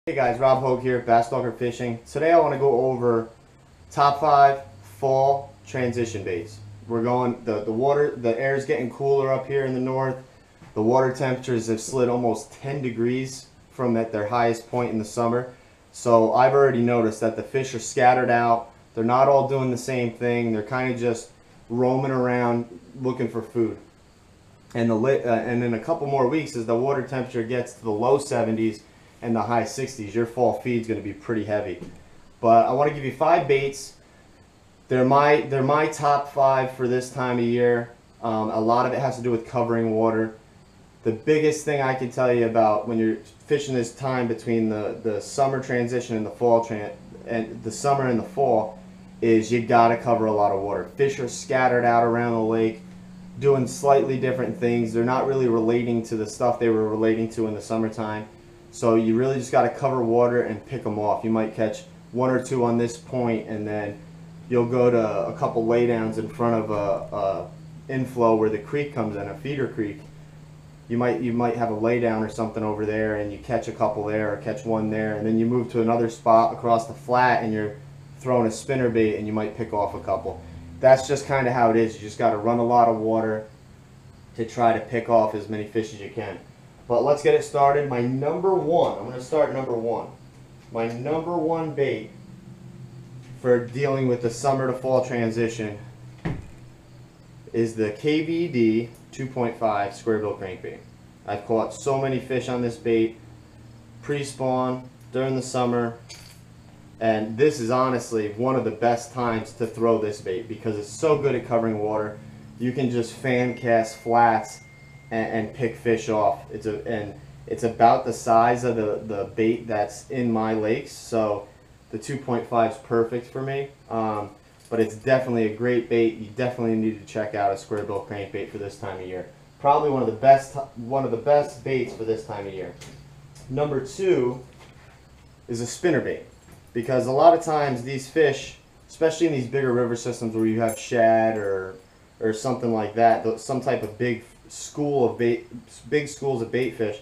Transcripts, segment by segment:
Hey guys, Rob Hogue here, Bass Stalker Fishing. Today I want to go over top 5 fall transition baits. We're going, the air is getting cooler up here in the north. The water temperatures have slid almost 10 degrees from at their highest point in the summer. So I've already noticed that the fish are scattered out. They're not all doing the same thing. They're kind of just roaming around looking for food. And in a couple more weeks, as the water temperature gets to the low 70s and the high 60s, your fall feed is going to be pretty heavy. But I want to give you 5 baits. They're my top 5 for this time of year. A lot of it has to do with covering water. The biggest thing I can tell you about when you're fishing this time between the summer transition and the fall and the summer and the fall is you got to cover a lot of water. Fish are scattered out around the lake, doing slightly different things. They're not really relating to the stuff they were relating to in the summertime. So you really just got to cover water and pick them off. You might catch 1 or 2 on this point, and then you'll go to a couple laydowns in front of a inflow where the creek comes in, a feeder creek. You might have a laydown or something over there, and you catch a couple there or catch 1 there, and then you move to another spot across the flat and you're throwing a spinner bait and you might pick off a couple. That's just kind of how it is. You just got to run a lot of water to try to pick off as many fish as you can. But let's get it started. My number 1, I'm going to start number 1. My number 1 bait for dealing with the summer to fall transition is the KVD 2.5 square bill crankbait. I've caught so many fish on this bait pre-spawn during the summer, and this is honestly one of the best times to throw this bait because it's so good at covering water. You can just fan cast flats and pick fish off. It's about the size of the bait that's in my lakes, so the 2.5 is perfect for me. But it's definitely a great bait. You definitely need to check out a square bill crankbait for this time of year. Probably one of the best baits for this time of year. Number 2 is a spinner bait, because a lot of times these fish, especially in these bigger river systems where you have shad or something like that, some type of big schools of bait fish,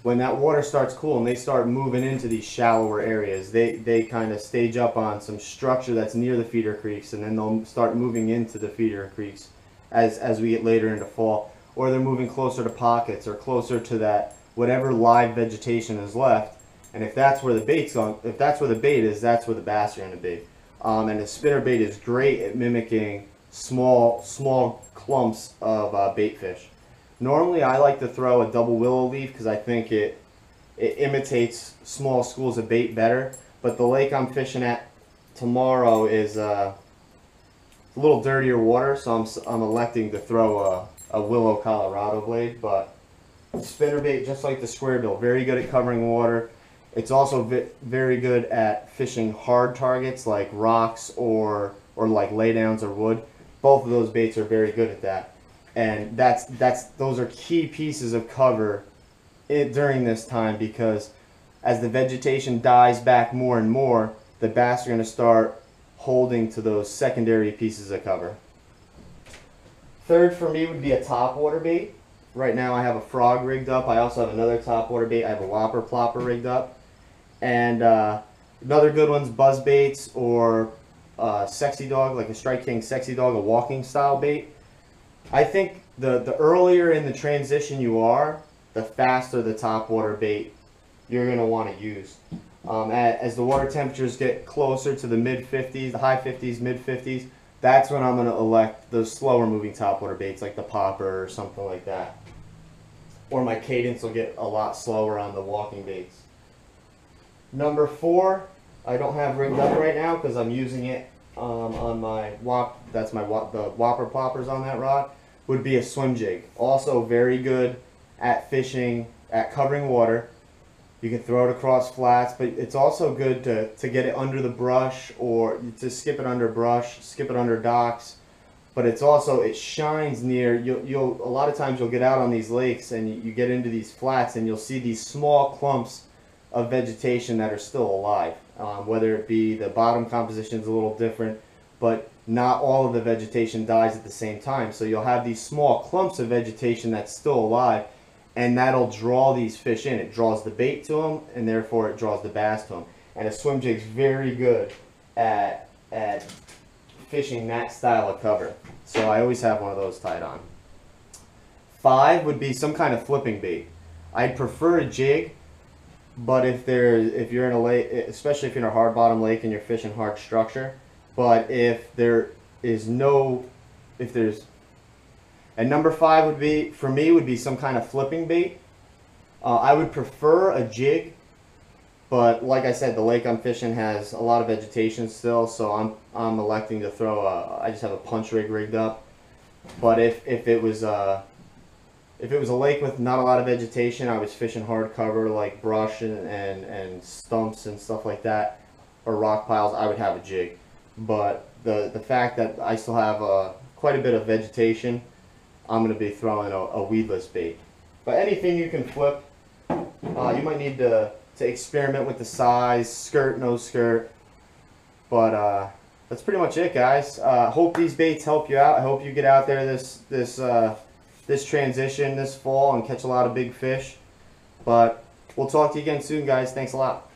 when that water starts cooling, they start moving into these shallower areas. They kind of stage up on some structure that's near the feeder creeks, and then they'll start moving into the feeder creeks as we get later into fall, or they're moving closer to pockets or closer to that whatever live vegetation is left. And if that's where the bait's on, if that's where the bait is, that's where the bass are going to be. And the spinner bait is great at mimicking small clumps of bait fish. Normally I like to throw a double willow leaf because I think it imitates small schools of bait better, but the lake I'm fishing at tomorrow is a little dirtier water, so I'm electing to throw a willow Colorado blade. But spinner bait, just like the square bill, very good at covering water. It's also very good at fishing hard targets like rocks or like laydowns or wood. Both of those baits are very good at that. And those are key pieces of cover during this time, because as the vegetation dies back more and more, the bass are going to start holding to those secondary pieces of cover. Third for me would be a topwater bait. Right now I have a frog rigged up. I also have another topwater bait. I have a whopper plopper rigged up. And another good one's buzz baits or sexy dog, like a Strike King sexy dog, a walking style bait. I think the earlier in the transition you are, the faster the topwater bait you're going to want to use. As the water temperatures get closer to the mid-50s, the high 50s, mid-50s, that's when I'm going to elect those slower moving topwater baits like the popper or something like that. Or my cadence will get a lot slower on the walking baits. Number 4, I don't have rigged up right now because I'm using it on my the whopper ploppers on that rod, would be a swim jig. Also very good at fishing, at covering water. You can throw it across flats, but it's also good to get it under the brush, or to skip it under brush, skip it under docks. But it's also, it shines near, a lot of times you'll get out on these lakes and you get into these flats and you'll see these small clumps of vegetation that are still alive. Whether it be the bottom composition is a little different, but not all of the vegetation dies at the same time. So you'll have these small clumps of vegetation that's still alive, and that'll draw these fish in. It draws the bait to them, and therefore it draws the bass to them. And a swim jig's very good at fishing that style of cover. So I always have one of those tied on. 5 would be some kind of flipping bait. I'd prefer a jig, but if you're in a lake, especially if you're in a hard bottom lake and you're fishing hard structure, but if there's and number 5 would be, for me, would be some kind of flipping bait. I would prefer a jig, but like I said, the lake I'm fishing has a lot of vegetation still, so I'm electing to throw I just have a punch rig rigged up. But if it was a lake with not a lot of vegetation, I was fishing hard cover like brush and stumps and stuff like that, or rock piles, I would have a jig. But the fact that I still have quite a bit of vegetation, I'm going to be throwing a weedless bait. But anything you can flip, you might need to experiment with the size, skirt, no skirt. But that's pretty much it, guys. Hope these baits help you out. I hope you get out there this transition this fall and catch a lot of big fish. But we'll talk to you again soon, guys. Thanks a lot.